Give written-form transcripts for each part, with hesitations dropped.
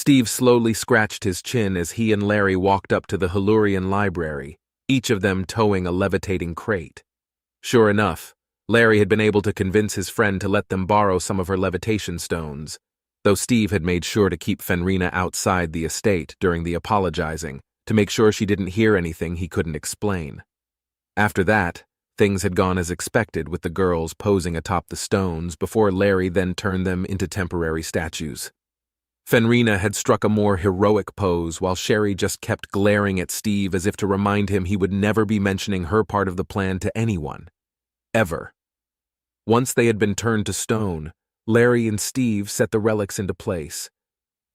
Steve slowly scratched his chin as he and Larry walked up to the Hellurian library, each of them towing a levitating crate. Sure enough, Larry had been able to convince his friend to let them borrow some of her levitation stones, though Steve had made sure to keep Fenrina outside the estate during the apologizing to make sure she didn't hear anything he couldn't explain. After that, things had gone as expected, with the girls posing atop the stones before Larry then turned them into temporary statues. Fenrina had struck a more heroic pose while Sherry just kept glaring at Steve as if to remind him he would never be mentioning her part of the plan to anyone. Ever. Once they had been turned to stone, Larry and Steve set the relics into place.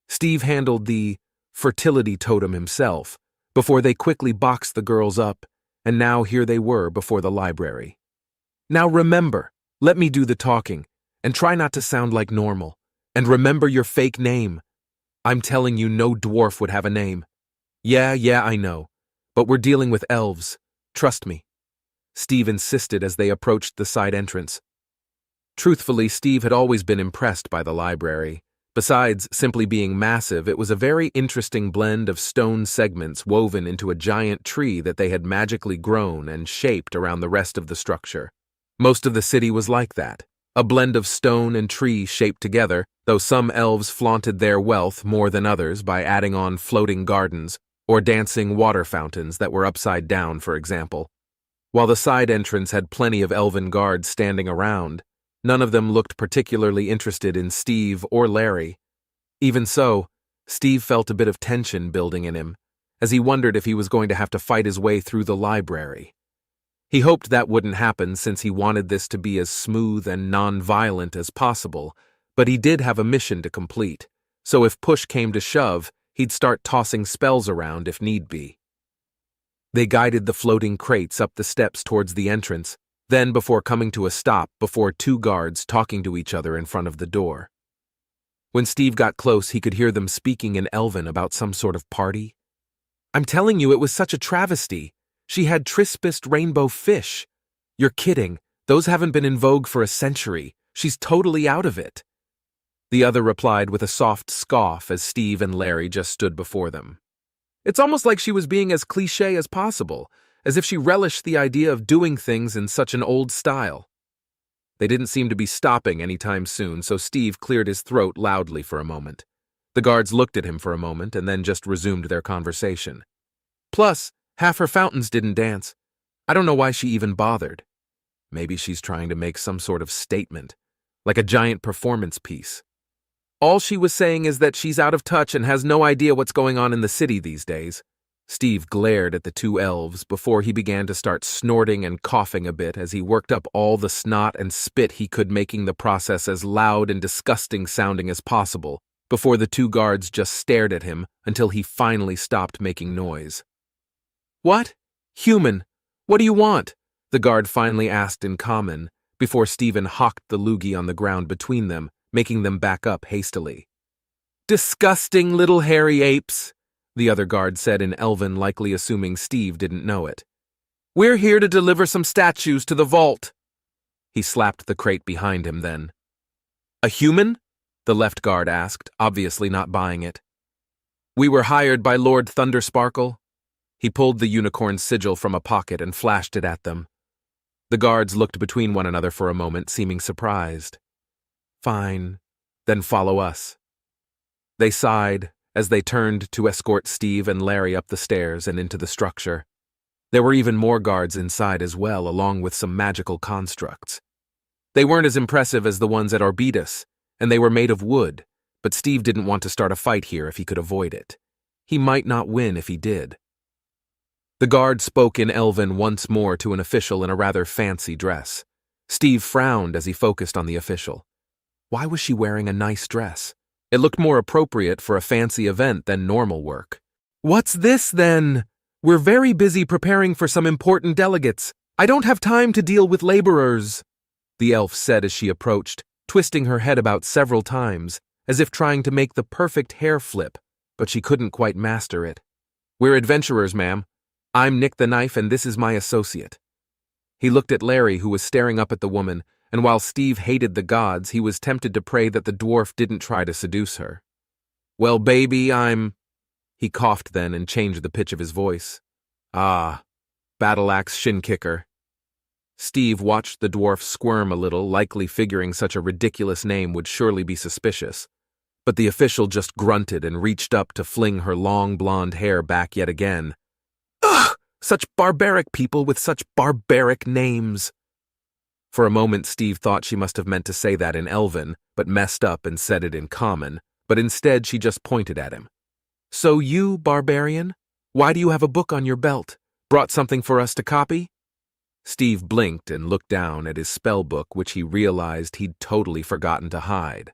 Steve handled the fertility totem himself before they quickly boxed the girls up, and now here they were before the library. Now remember, let me do the talking, and try not to sound like normal, and remember your fake name. I'm telling you, no dwarf would have a name. Yeah, I know, but we're dealing with elves. Trust me. Steve insisted as they approached the side entrance. Truthfully, Steve had always been impressed by the library. Besides simply being massive, it was a very interesting blend of stone segments woven into a giant tree that they had magically grown and shaped around the rest of the structure. Most of the city was like that, a blend of stone and tree shaped together, though some elves flaunted their wealth more than others by adding on floating gardens or dancing water fountains that were upside down, for example. While the side entrance had plenty of elven guards standing around, none of them looked particularly interested in Steve or Larry. Even so, Steve felt a bit of tension building in him, as he wondered if he was going to have to fight his way through the library. He hoped that wouldn't happen since he wanted this to be as smooth and non-violent as possible, but he did have a mission to complete, so if push came to shove, he'd start tossing spells around if need be. They guided the floating crates up the steps towards the entrance, then before coming to a stop before two guards talking to each other in front of the door. When Steve got close, he could hear them speaking in Elven about some sort of party. I'm telling you, it was such a travesty. She had trispiced rainbow fish. You're kidding. Those haven't been in vogue for a century. She's totally out of it. The other replied with a soft scoff as Steve and Larry just stood before them. It's almost like she was being as cliché as possible, as if she relished the idea of doing things in such an old style. They didn't seem to be stopping anytime soon, so Steve cleared his throat loudly for a moment. The guards looked at him for a moment and then just resumed their conversation. Plus, half her fountains didn't dance. I don't know why she even bothered. Maybe she's trying to make some sort of statement, like a giant performance piece. All she was saying is that she's out of touch and has no idea what's going on in the city these days. Steve glared at the two elves before he began to start snorting and coughing a bit as he worked up all the snot and spit he could, making the process as loud and disgusting sounding as possible, before the two guards just stared at him until he finally stopped making noise. What? Human, what do you want? The guard finally asked in common, before Stephen hocked the loogie on the ground between them, making them back up hastily. Disgusting little hairy apes, the other guard said in Elven, likely assuming Steve didn't know it. We're here to deliver some statues to the vault. He slapped the crate behind him then. A human? The left guard asked, obviously not buying it. We were hired by Lord Thundersparkle. He pulled the unicorn sigil from a pocket and flashed it at them. The guards looked between one another for a moment, seeming surprised. Fine, then follow us. They sighed as they turned to escort Steve and Larry up the stairs and into the structure. There were even more guards inside as well, along with some magical constructs. They weren't as impressive as the ones at Arbutus, and they were made of wood, but Steve didn't want to start a fight here if he could avoid it. He might not win if he did. The guard spoke in Elven once more to an official in a rather fancy dress. Steve frowned as he focused on the official. Why was she wearing a nice dress? It looked more appropriate for a fancy event than normal work. What's this, then? We're very busy preparing for some important delegates. I don't have time to deal with laborers, the elf said as she approached, twisting her head about several times, as if trying to make the perfect hair flip, but she couldn't quite master it. We're adventurers, ma'am. I'm Nick the Knife, and this is my associate. He looked at Larry, who was staring up at the woman, and while Steve hated the gods, he was tempted to pray that the dwarf didn't try to seduce her. Well, baby, He coughed then and changed the pitch of his voice. Ah, battle-axe shin-kicker. Steve watched the dwarf squirm a little, likely figuring such a ridiculous name would surely be suspicious. But the official just grunted and reached up to fling her long blonde hair back yet again. Ugh! Such barbaric people with such barbaric names. For a moment Steve thought she must have meant to say that in Elven, but messed up and said it in Common, but instead she just pointed at him. So you, barbarian? Why do you have a book on your belt? Brought something for us to copy? Steve blinked and looked down at his spell book, which he realized he'd totally forgotten to hide.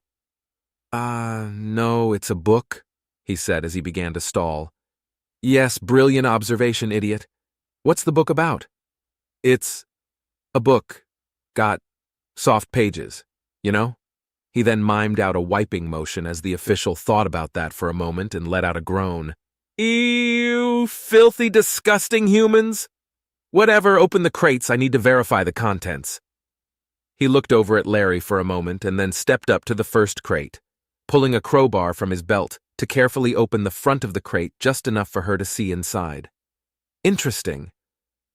No, it's a book, he said as he began to stall. Yes, brilliant observation, idiot. What's the book about? It's a book. Got soft pages, you know? He then mimed out a wiping motion as the official thought about that for a moment and let out a groan. Ew, filthy, disgusting humans! Whatever, open the crates, I need to verify the contents. He looked over at Larry for a moment and then stepped up to the first crate, pulling a crowbar from his belt to carefully open the front of the crate just enough for her to see inside. Interesting.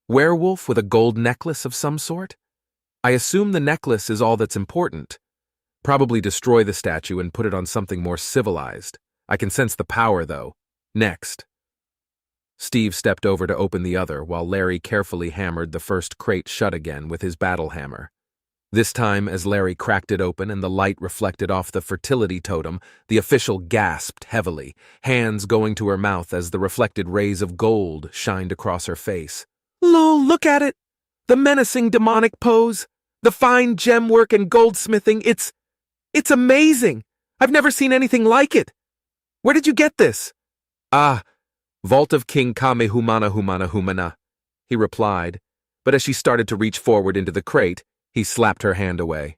Werewolf with a gold necklace of some sort? I assume the necklace is all that's important. Probably destroy the statue and put it on something more civilized. I can sense the power, though. Next. Steve stepped over to open the other, while Larry carefully hammered the first crate shut again with his battle hammer. This time, as Larry cracked it open and the light reflected off the fertility totem, the official gasped heavily, hands going to her mouth as the reflected rays of gold shined across her face. Lol, look at it! The menacing demonic pose, the fine gem work and goldsmithing, it's amazing! I've never seen anything like it! Where did you get this? Vault of King Humana, he replied, but as she started to reach forward into the crate, he slapped her hand away.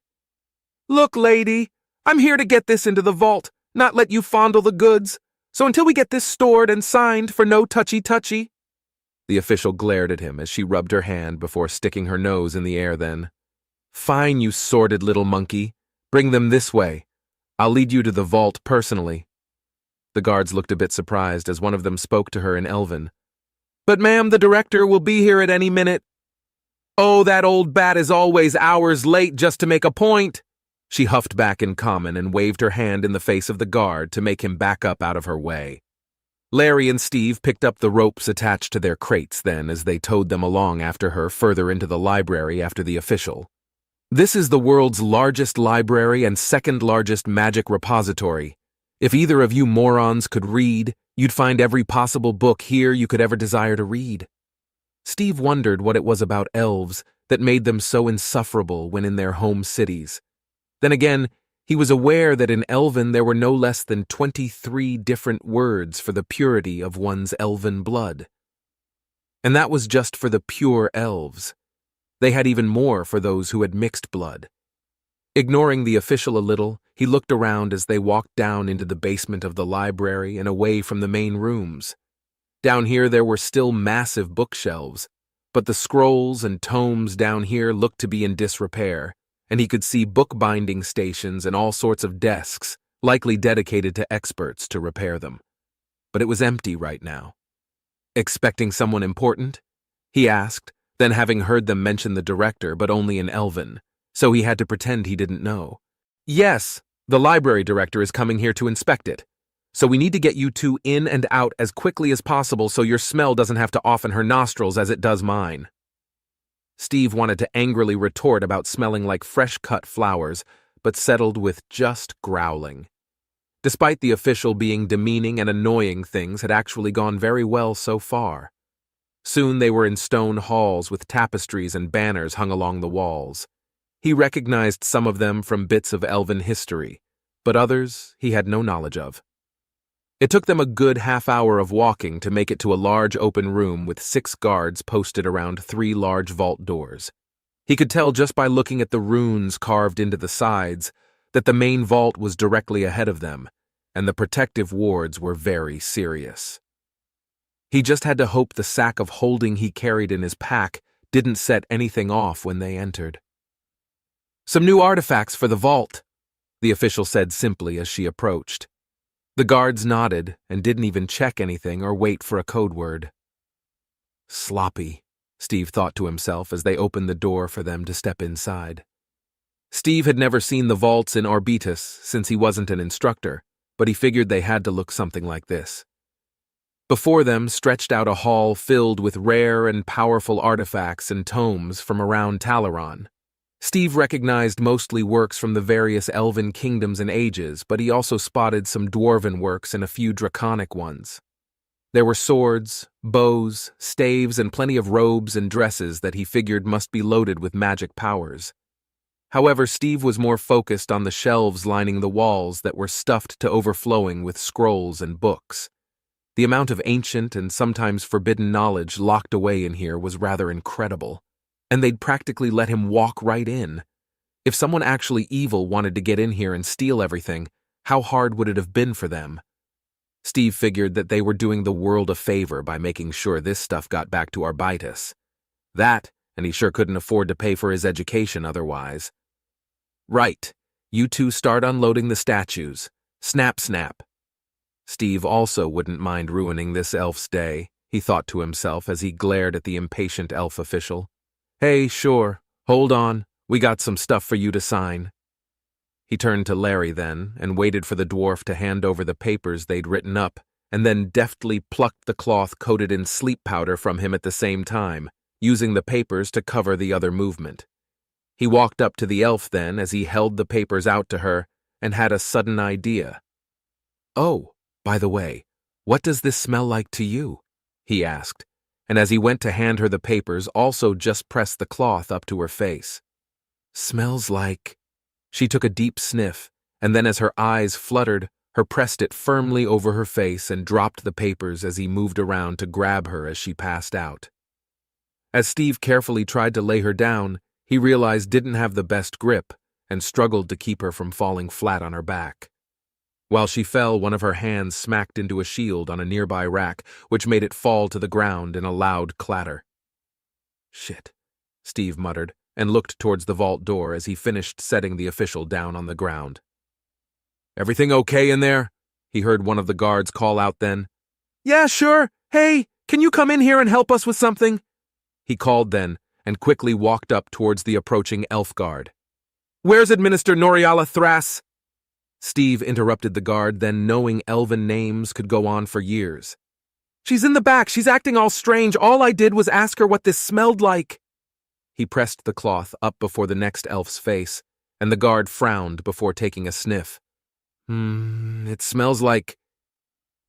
Look, lady, I'm here to get this into the vault, not let you fondle the goods, so until we get this stored and signed for no touchy-touchy. The official glared at him as she rubbed her hand before sticking her nose in the air then. Fine, you sordid little monkey. Bring them this way. I'll lead you to the vault personally. The guards looked a bit surprised as one of them spoke to her in Elven. But ma'am, the director will be here at any minute. Oh, that old bat is always hours late just to make a point. She huffed back in Common and waved her hand in the face of the guard to make him back up out of her way. Larry and Steve picked up the ropes attached to their crates then as they towed them along after her further into the library after the official. This is the world's largest library and second largest magic repository. If either of you morons could read, you'd find every possible book here you could ever desire to read. Steve wondered what it was about elves that made them so insufferable when in their home cities. Then again, he was aware that in Elven there were no less than 23 different words for the purity of one's elven blood. And that was just for the pure elves. They had even more for those who had mixed blood. Ignoring the official a little, he looked around as they walked down into the basement of the library and away from the main rooms. Down here there were still massive bookshelves, but the scrolls and tomes down here looked to be in disrepair, and he could see bookbinding stations and all sorts of desks, likely dedicated to experts to repair them. But it was empty right now. Expecting someone important? He asked, then having heard them mention the director but only in Elven, so he had to pretend he didn't know. Yes, the library director is coming here to inspect it. So we need to get you two in and out as quickly as possible so your smell doesn't have to off in her nostrils as it does mine. Steve wanted to angrily retort about smelling like fresh-cut flowers, but settled with just growling. Despite the official being demeaning and annoying, things had actually gone very well so far. Soon they were in stone halls with tapestries and banners hung along the walls. He recognized some of them from bits of Elven history, but others he had no knowledge of. It took them a good half-hour of walking to make it to a large open room with 6 guards posted around 3 large vault doors. He could tell just by looking at the runes carved into the sides that the main vault was directly ahead of them, and the protective wards were very serious. He just had to hope the sack of holding he carried in his pack didn't set anything off when they entered. Some new artifacts for the vault, the official said simply as she approached. The guards nodded and didn't even check anything or wait for a code word. Sloppy, Steve thought to himself as they opened the door for them to step inside. Steve had never seen the vaults in Arbitus since he wasn't an instructor, but he figured they had to look something like this. Before them stretched out a hall filled with rare and powerful artifacts and tomes from around Talaron. Steve recognized mostly works from the various elven kingdoms and ages, but he also spotted some dwarven works and a few draconic ones. There were swords, bows, staves, and plenty of robes and dresses that he figured must be loaded with magic powers. However, Steve was more focused on the shelves lining the walls that were stuffed to overflowing with scrolls and books. The amount of ancient and sometimes forbidden knowledge locked away in here was rather incredible, and they'd practically let him walk right in. If someone actually evil wanted to get in here and steal everything, how hard would it have been for them? Steve figured that they were doing the world a favor by making sure this stuff got back to Arbitus. That, and he sure couldn't afford to pay for his education otherwise. Right, you two start unloading the statues. Snap, snap. Steve also wouldn't mind ruining this elf's day, he thought to himself as he glared at the impatient elf official. Hey, sure, hold on, we got some stuff for you to sign. He turned to Larry then and waited for the dwarf to hand over the papers they'd written up, and then deftly plucked the cloth coated in sleep powder from him at the same time, using the papers to cover the other movement. He walked up to the elf then as he held the papers out to her and had a sudden idea. Oh, by the way, what does this smell like to you? He asked, and as he went to hand her the papers also just pressed the cloth up to her face. Smells like... She took a deep sniff, and then as her eyes fluttered, her pressed it firmly over her face and dropped the papers as he moved around to grab her as she passed out. As Steve carefully tried to lay her down, he realized didn't have the best grip and struggled to keep her from falling flat on her back. While she fell, one of her hands smacked into a shield on a nearby rack, which made it fall to the ground in a loud clatter. Shit, Steve muttered, and looked towards the vault door as he finished setting the official down on the ground. Everything okay in there? He heard one of the guards call out then. Yeah, sure. Hey, can you come in here and help us with something? He called then, and quickly walked up towards the approaching elf guard. Where's Administrator Noriala Thras? Steve interrupted the guard, then knowing elven names could go on for years. She's in the back. She's acting all strange. All I did was ask her what this smelled like. He pressed the cloth up before the next elf's face, and the guard frowned before taking a sniff. It smells like...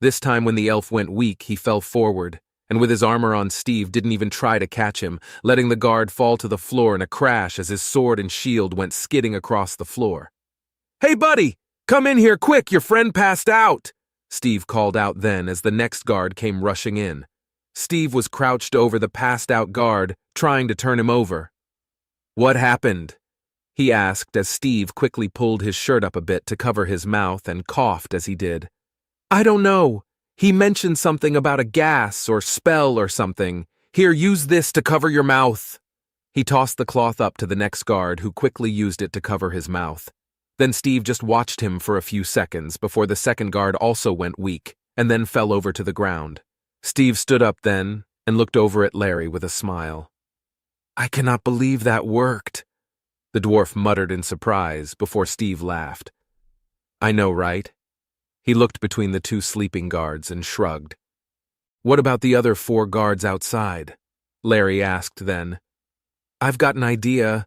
This time when the elf went weak, he fell forward, and with his armor on, Steve didn't even try to catch him, letting the guard fall to the floor in a crash as his sword and shield went skidding across the floor. Hey, buddy! Come in here quick, your friend passed out! Steve called out then as the next guard came rushing in. Steve was crouched over the passed-out guard, trying to turn him over. What happened? He asked as Steve quickly pulled his shirt up a bit to cover his mouth and coughed as he did. I don't know. He mentioned something about a gas or spell or something. Here, use this to cover your mouth. He tossed the cloth up to the next guard, who quickly used it to cover his mouth. Then Steve just watched him for a few seconds before the second guard also went weak and then fell over to the ground. Steve stood up then and looked over at Larry with a smile. I cannot believe that worked, the dwarf muttered in surprise before Steve laughed. I know, right? He looked between the two sleeping guards and shrugged. What about the other 4 guards outside? Larry asked then. I've got an idea.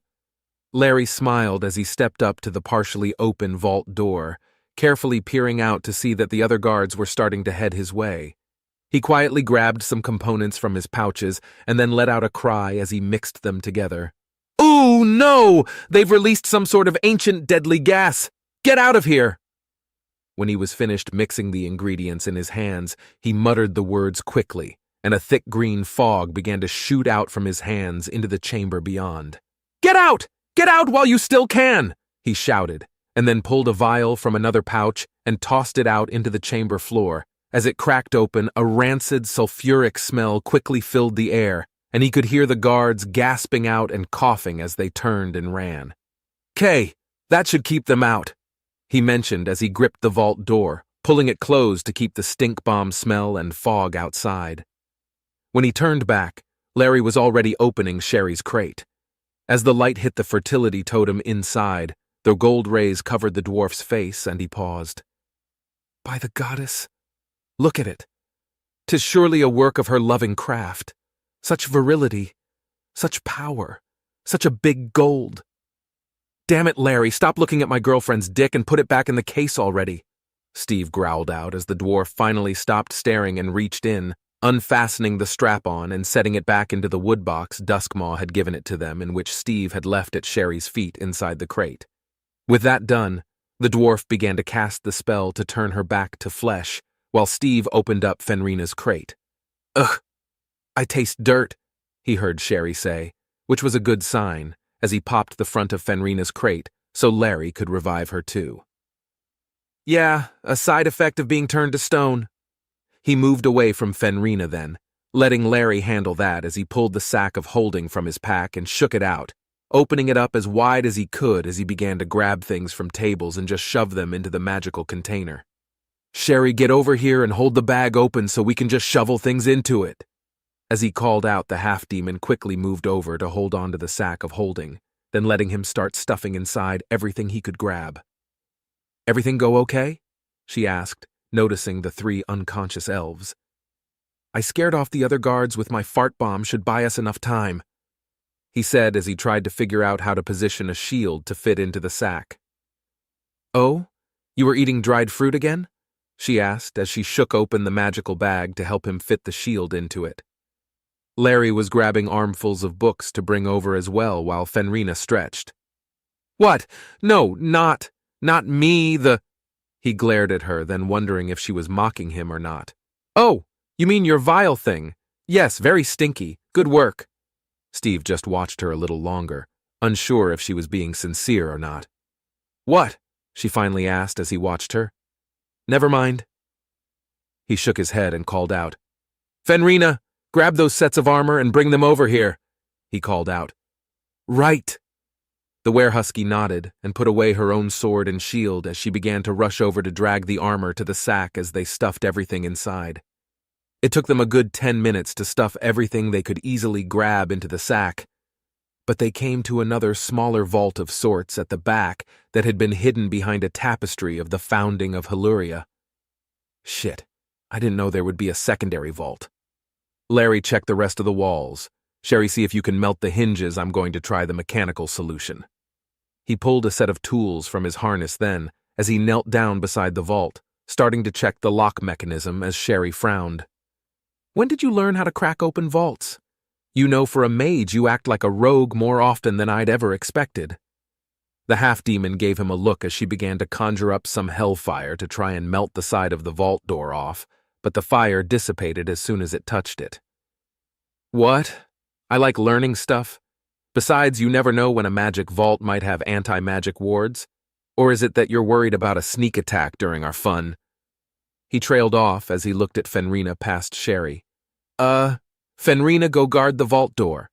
Larry smiled as he stepped up to the partially open vault door, carefully peering out to see that the other guards were starting to head his way. He quietly grabbed some components from his pouches and then let out a cry as he mixed them together. Ooh, no! They've released some sort of ancient deadly gas! Get out of here! When he was finished mixing the ingredients in his hands, he muttered the words quickly, and a thick green fog began to shoot out from his hands into the chamber beyond. Get out! Get out while you still can! He shouted, and then pulled a vial from another pouch and tossed it out into the chamber floor. As it cracked open, a rancid sulfuric smell quickly filled the air, and he could hear the guards gasping out and coughing as they turned and ran. "'Kay, that should keep them out," he mentioned as he gripped the vault door, pulling it closed to keep the stink bomb smell and fog outside. When he turned back, Larry was already opening Sherry's crate. As the light hit the fertility totem inside, the gold rays covered the dwarf's face, and he paused. By the goddess, look at it. 'Tis surely a work of her loving craft. Such virility, such power, such a big gold. Damn it, Larry, stop looking at my girlfriend's dick and put it back in the case already, Steve growled out as the dwarf finally stopped staring and reached in, unfastening the strap-on and setting it back into the wood box Duskmaw had given it to them, in which Steve had left at Sherry's feet inside the crate. With that done, the dwarf began to cast the spell to turn her back to flesh, while Steve opened up Fenrina's crate. Ugh, I taste dirt, he heard Sherry say, which was a good sign, as he popped the front of Fenrina's crate so Larry could revive her too. Yeah, a side effect of being turned to stone. He moved away from Fenrina then, letting Larry handle that as he pulled the sack of holding from his pack and shook it out, opening it up as wide as he could as he began to grab things from tables and just shove them into the magical container. Sherry, get over here and hold the bag open so we can just shovel things into it. As he called out, the half-demon quickly moved over to hold onto the sack of holding, then letting him start stuffing inside everything he could grab. Everything go okay? She asked, noticing the 3 unconscious elves. I scared off the other guards with my fart bomb should buy us enough time, he said as he tried to figure out how to position a shield to fit into the sack. Oh, you were eating dried fruit again? She asked as she shook open the magical bag to help him fit the shield into it. Larry was grabbing armfuls of books to bring over as well while Fenrina stretched. What? No, not me, He glared at her, then wondering if she was mocking him or not. Oh, you mean your vial thing? Yes, very stinky. Good work. Steve just watched her a little longer, unsure if she was being sincere or not. What? She finally asked as he watched her. Never mind. He shook his head and called out. Fenrina, grab those sets of armor and bring them over here, he called out. Right. The werehusky nodded and put away her own sword and shield as she began to rush over to drag the armor to the sack as they stuffed everything inside. It took them a good 10 minutes to stuff everything they could easily grab into the sack, but they came to another smaller vault of sorts at the back that had been hidden behind a tapestry of the founding of Heluria. Shit, I didn't know there would be a secondary vault. Larry, check the rest of the walls. Sherry, see if you can melt the hinges. I'm going to try the mechanical solution. He pulled a set of tools from his harness then, as he knelt down beside the vault, starting to check the lock mechanism as Sherry frowned. When did you learn how to crack open vaults? You know, for a mage, you act like a rogue more often than I'd ever expected. The half-demon gave him a look as she began to conjure up some hellfire to try and melt the side of the vault door off, but the fire dissipated as soon as it touched it. What? I like learning stuff. Besides, you never know when a magic vault might have anti-magic wards. Or is it that you're worried about a sneak attack during our fun? He trailed off as he looked at Fenrina past Sherry. Fenrina, go guard the vault door.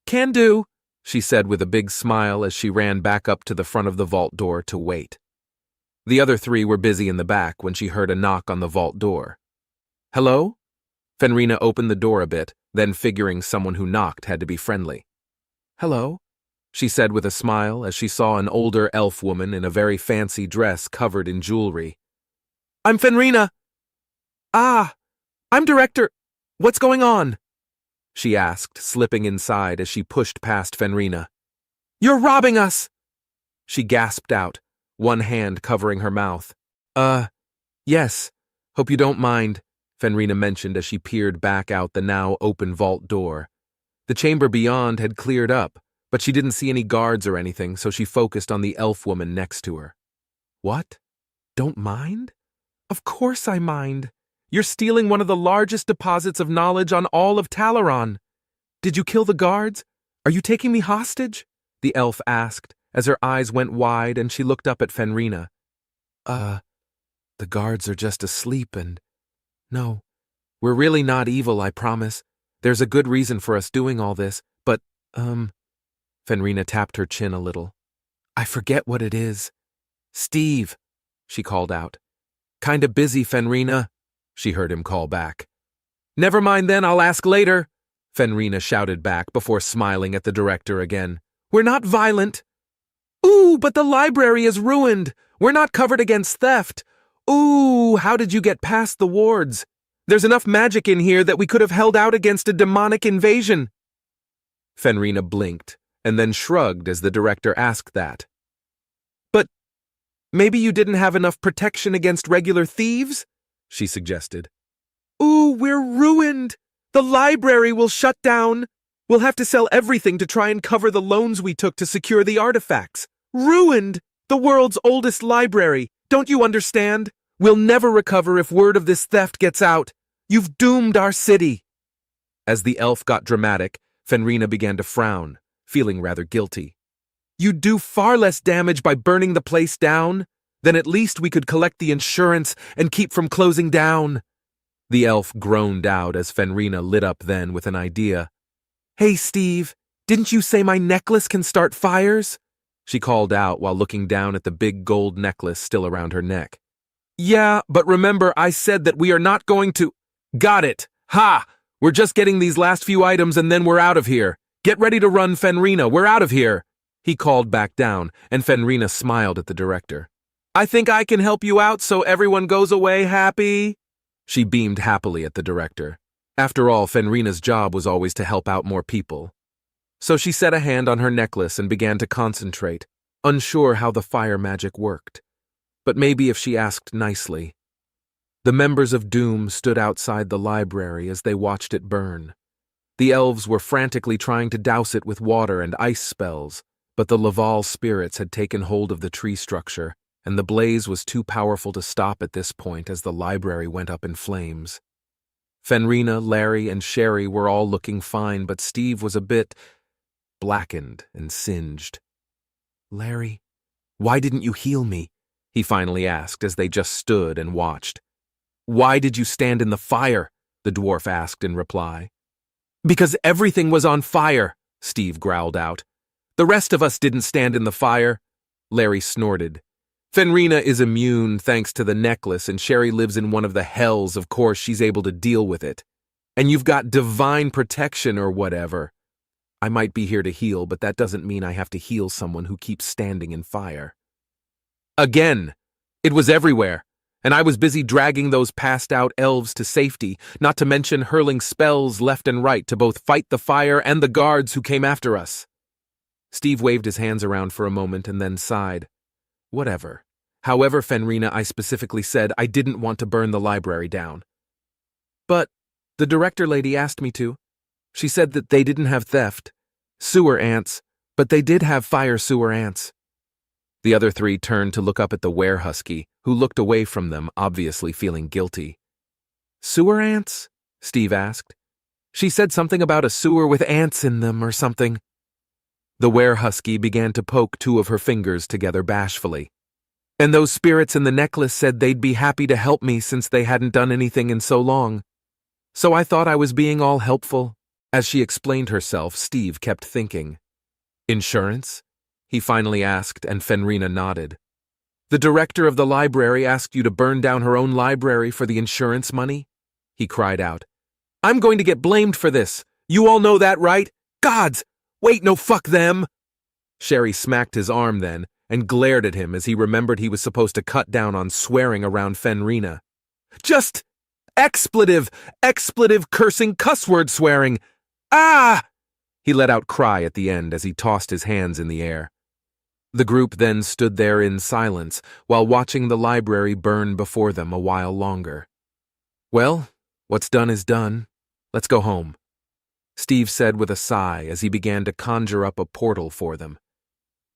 Can do, she said with a big smile as she ran back up to the front of the vault door to wait. The other 3 were busy in the back when she heard a knock on the vault door. Hello? Fenrina opened the door a bit, then figuring someone who knocked had to be friendly. Hello, she said with a smile as she saw an older elf woman in a very fancy dress covered in jewelry. I'm Fenrina. Ah, I'm Director. What's going on? She asked, slipping inside as she pushed past Fenrina. You're robbing us! She gasped out, one hand covering her mouth. Yes. Hope you don't mind, Fenrina mentioned as she peered back out the now open vault door. The chamber beyond had cleared up, but she didn't see any guards or anything, so she focused on the elf woman next to her. What? Don't mind? Of course I mind. You're stealing one of the largest deposits of knowledge on all of Talaron. Did you kill the guards? Are you taking me hostage? The elf asked, as her eyes went wide and she looked up at Fenrina. The guards are just asleep and... No, we're really not evil, I promise. There's a good reason for us doing all this, but, Fenrina tapped her chin a little. I forget what it is. Steve, she called out. "Kinda busy, Fenrina," she heard him call back. "Never mind then, I'll ask later," Fenrina shouted back before smiling at the director again. "We're not violent." "Ooh, but the library is ruined. We're not covered against theft. Ooh, how did you get past the wards? There's enough magic in here that we could have held out against a demonic invasion." Fenrina blinked and then shrugged as the director asked that. "But maybe you didn't have enough protection against regular thieves?" she suggested. "Ooh, we're ruined. The library will shut down. We'll have to sell everything to try and cover the loans we took to secure the artifacts. Ruined! The world's oldest library. Don't you understand? We'll never recover if word of this theft gets out. You've doomed our city." As the elf got dramatic, Fenrina began to frown, feeling rather guilty. "You'd do far less damage by burning the place down. Then at least we could collect the insurance and keep from closing down." The elf groaned out as Fenrina lit up then with an idea. "Hey, Steve, didn't you say my necklace can start fires?" she called out while looking down at the big gold necklace still around her neck. "Yeah, but remember I said that we are not going to—" "Got it! Ha! We're just getting these last few items and then we're out of here. Get ready to run, Fenrina, we're out of here!" he called back down, and Fenrina smiled at the director. "I think I can help you out so everyone goes away happy." She beamed happily at the director. After all, Fenrina's job was always to help out more people. So she set a hand on her necklace and began to concentrate, unsure how the fire magic worked. But maybe if she asked nicely. The members of Doom stood outside the library as they watched it burn. The elves were frantically trying to douse it with water and ice spells, but the Laval spirits had taken hold of the tree structure, and the blaze was too powerful to stop at this point as the library went up in flames. Fenrina, Larry, and Sherry were all looking fine, but Steve was a bit blackened and singed. "Larry, why didn't you heal me?" he finally asked as they just stood and watched. "Why did you stand in the fire?" the dwarf asked in reply. "Because everything was on fire," Steve growled out. "The rest of us didn't stand in the fire." Larry snorted. "Fenrina is immune thanks to the necklace, and Sherry lives in one of the hells. Of course she's able to deal with it. And you've got divine protection or whatever. I might be here to heal, but that doesn't mean I have to heal someone who keeps standing in fire." "Again, it was everywhere, and I was busy dragging those passed-out elves to safety, not to mention hurling spells left and right to both fight the fire and the guards who came after us." Steve waved his hands around for a moment and then sighed. "Whatever. However, Fenrina, I specifically said I didn't want to burn the library down." "But the director lady asked me to. She said that they didn't have theft, sewer ants, but they did have fire sewer ants." The other three turned to look up at the werehusky, who looked away from them, obviously feeling guilty. "Sewer ants?" Steve asked. "She said something about a sewer with ants in them or something." The werehusky began to poke two of her fingers together bashfully. "And those spirits in the necklace said they'd be happy to help me since they hadn't done anything in so long. So I thought I was being all helpful." As she explained herself, Steve kept thinking. "Insurance?" he finally asked, and Fenrina nodded. "The director of the library asked you to burn down her own library for the insurance money?" he cried out. "I'm going to get blamed for this. You all know that, right? Gods! Wait, no, fuck them!" Sherry smacked his arm then and glared at him as he remembered he was supposed to cut down on swearing around Fenrina. "Just expletive, cursing, cuss word swearing. Ah!" He let out cry at the end as he tossed his hands in the air. The group then stood there in silence while watching the library burn before them a while longer. "Well, what's done is done. Let's go home," Steve said with a sigh as he began to conjure up a portal for them.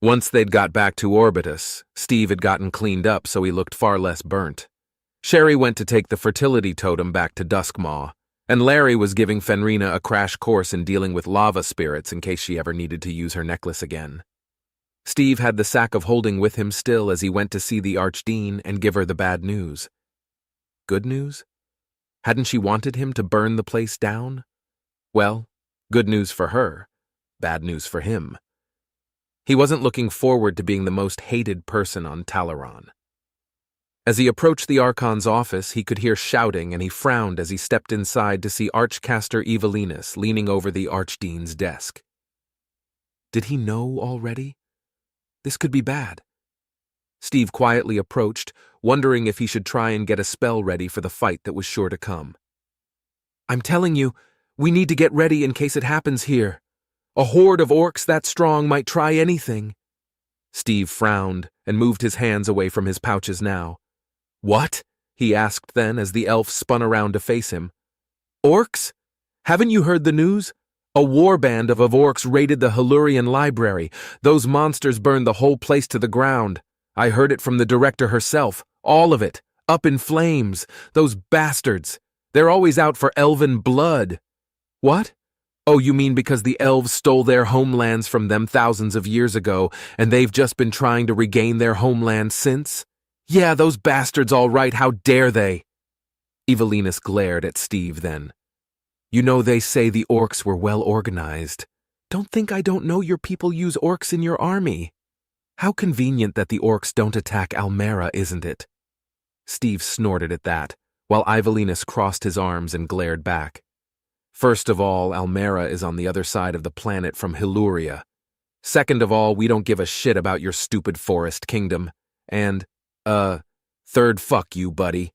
Once they'd got back to Orbitus, Steve had gotten cleaned up so he looked far less burnt. Sherry went to take the fertility totem back to Duskmaw, and Larry was giving Fenrina a crash course in dealing with lava spirits in case she ever needed to use her necklace again. Steve had the sack of holding with him still as he went to see the Archdean and give her the bad news. Good news? Hadn't she wanted him to burn the place down? Well, good news for her, bad news for him. He wasn't looking forward to being the most hated person on Talaron. As he approached the Archon's office, he could hear shouting, and he frowned as he stepped inside to see Archcaster Evelinus leaning over the Archdean's desk. Did he know already? This could be bad. Steve quietly approached, wondering if he should try and get a spell ready for the fight that was sure to come. I'm telling you, we need to get ready in case it happens here. A horde of orcs that strong might try anything. Steve frowned and moved his hands away from his pouches now. What? He asked then as the elf spun around to face him. Orcs? Haven't you heard the news? A warband of orcs raided the Hellurian library. Those monsters burned the whole place to the ground. I heard it from the director herself. All of it. Up in flames. Those bastards. They're always out for elven blood. What? Oh, you mean because the elves stole their homelands from them thousands of years ago, and they've just been trying to regain their homeland since? Yeah, those bastards all right, how dare they? Evelinus glared at Steve then. You know they say the orcs were well organized. Don't think I don't know your people use orcs in your army. How convenient that the orcs don't attack Almera, isn't it? Steve snorted at that, while Evelinus crossed his arms and glared back. First of all, Almera is on the other side of the planet from Helluria. Second of all, we don't give a shit about your stupid forest kingdom. And, third, fuck you, buddy.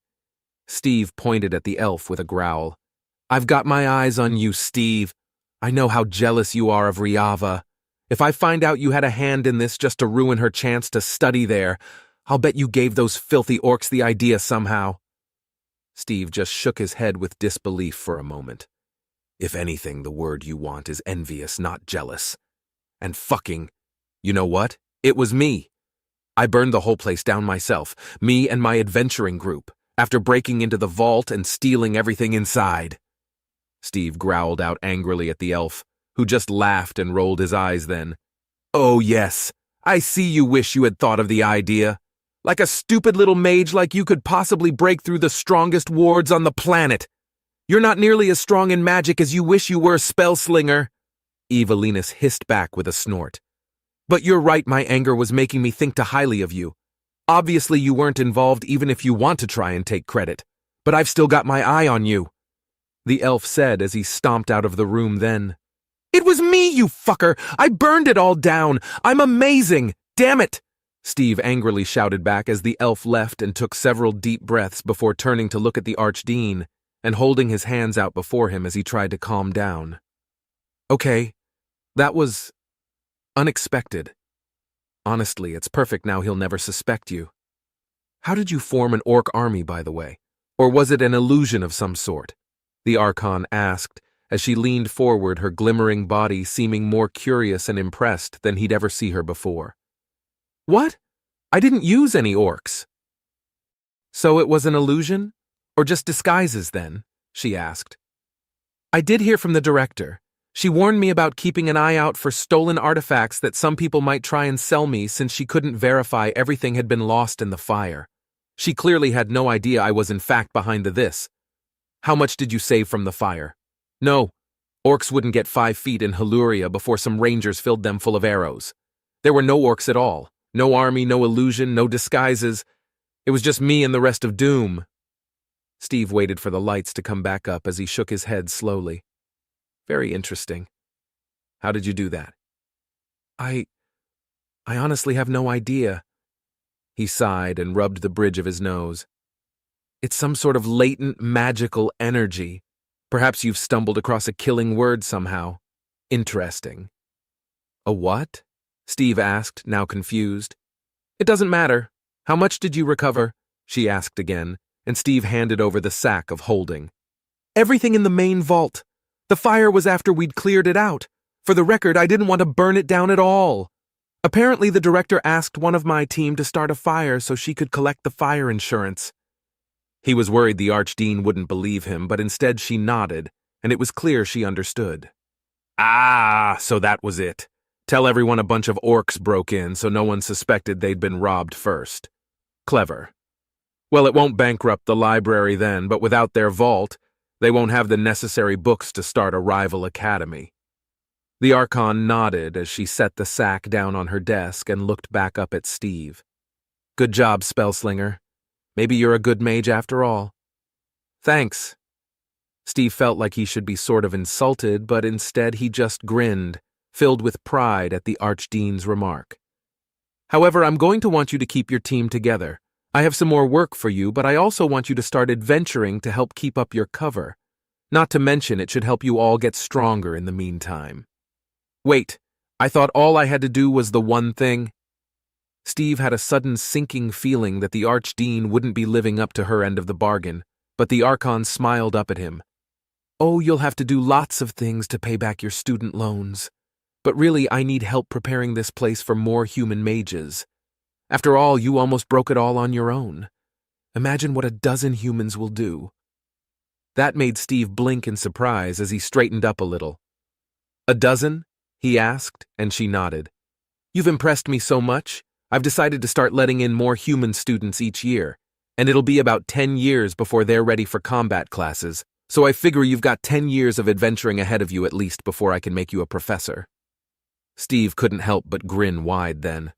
Steve pointed at the elf with a growl. I've got my eyes on you, Steve. I know how jealous you are of Riava. If I find out you had a hand in this just to ruin her chance to study there, I'll bet you gave those filthy orcs the idea somehow. Steve just shook his head with disbelief for a moment. If anything, the word you want is envious, not jealous. And fucking, you know what? It was me. I burned the whole place down myself, me and my adventuring group, after breaking into the vault and stealing everything inside. Steve growled out angrily at the elf, who just laughed and rolled his eyes then. Oh yes, I see you wish you had thought of the idea. Like a stupid little mage like you could possibly break through the strongest wards on the planet. You're not nearly as strong in magic as you wish you were, Spellslinger. Evelinus hissed back with a snort. But you're right, my anger was making me think too highly of you. Obviously you weren't involved even if you want to try and take credit. But I've still got my eye on you. The elf said as he stomped out of the room then. It was me, you fucker! I burned it all down! I'm amazing! Damn it! Steve angrily shouted back as the elf left and took several deep breaths before turning to look at the Archdean and holding his hands out before him as he tried to calm down. Okay, that was unexpected. Honestly, it's perfect now he'll never suspect you. How did you form an orc army, by the way? Or was it an illusion of some sort? The Archon asked as she leaned forward, her glimmering body seeming more curious and impressed than he'd ever see her before. What? I didn't use any orcs. So it was an illusion? Or just disguises then? She asked. I did hear from the director. She warned me about keeping an eye out for stolen artifacts that some people might try and sell me since she couldn't verify everything had been lost in the fire. She clearly had no idea I was in fact behind this. How much did you save from the fire? No, orcs wouldn't get 5 feet in Helluria before some rangers filled them full of arrows. There were no orcs at all. No army, no illusion, no disguises. It was just me and the rest of Doom. Steve waited for the lights to come back up as he shook his head slowly. Very interesting. How did you do that? I honestly have no idea. He sighed and rubbed the bridge of his nose. It's some sort of latent magical energy. Perhaps you've stumbled across a killing word somehow. Interesting. A what? Steve asked, now confused. It doesn't matter. How much did you recover? She asked again, and Steve handed over the sack of holding. Everything in the main vault. The fire was after we'd cleared it out. For the record, I didn't want to burn it down at all. Apparently the director asked one of my team to start a fire so she could collect the fire insurance. He was worried the Archdean wouldn't believe him, but instead she nodded, and it was clear she understood. Ah, so that was it. Tell everyone a bunch of orcs broke in so no one suspected they'd been robbed first. Clever. Well, it won't bankrupt the library then, but without their vault, they won't have the necessary books to start a rival academy. The Archon nodded as she set the sack down on her desk and looked back up at Steve. Good job, Spellslinger. Maybe you're a good mage after all. Thanks. Steve felt like he should be sort of insulted, but instead he just grinned, filled with pride at the Archdean's remark. However, I'm going to want you to keep your team together. I have some more work for you, but I also want you to start adventuring to help keep up your cover. Not to mention, it should help you all get stronger in the meantime. Wait, I thought all I had to do was the one thing? Steve had a sudden sinking feeling that the Archdean wouldn't be living up to her end of the bargain, but the Archon smiled up at him. Oh, you'll have to do lots of things to pay back your student loans. But really, I need help preparing this place for more human mages. After all, you almost broke it all on your own. Imagine what a dozen humans will do. That made Steve blink in surprise as he straightened up a little. A dozen? He asked, and she nodded. You've impressed me so much. I've decided to start letting in more human students each year, and it'll be about 10 years before they're ready for combat classes, so I figure you've got 10 years of adventuring ahead of you at least before I can make you a professor. Steve couldn't help but grin wide then.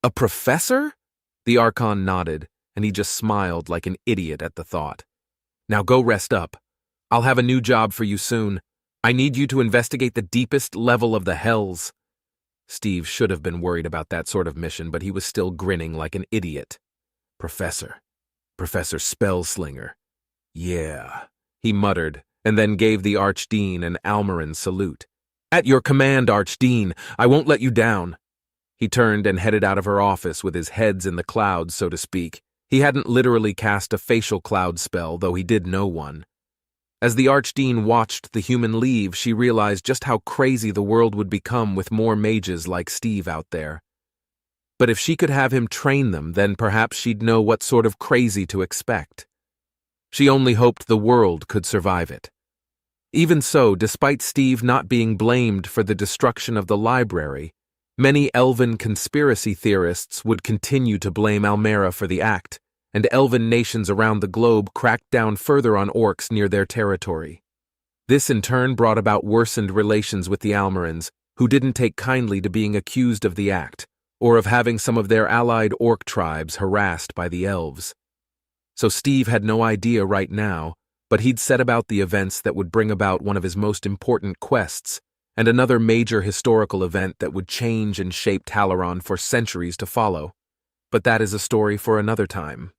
A professor? The Archon nodded, and he just smiled like an idiot at the thought. Now go rest up. I'll have a new job for you soon. I need you to investigate the deepest level of the hells. Steve should have been worried about that sort of mission, but he was still grinning like an idiot. Professor Spellslinger. Yeah, he muttered, and then gave the Archdean an Almarin salute. At your command, Archdean, I won't let you down. He turned and headed out of her office with his heads in the clouds, so to speak. He hadn't literally cast a facial cloud spell, though he did know one. As the Archdean watched the human leave, she realized just how crazy the world would become with more mages like Steve out there. But if she could have him train them, then perhaps she'd know what sort of crazy to expect. She only hoped the world could survive it. Even so, despite Steve not being blamed for the destruction of the library, many elven conspiracy theorists would continue to blame Almera for the act, and elven nations around the globe cracked down further on orcs near their territory. This in turn brought about worsened relations with the Almarans, who didn't take kindly to being accused of the act, or of having some of their allied orc tribes harassed by the elves. So Steve had no idea right now, but he'd set about the events that would bring about one of his most important quests, and another major historical event that would change and shape Talaron for centuries to follow. But that is a story for another time.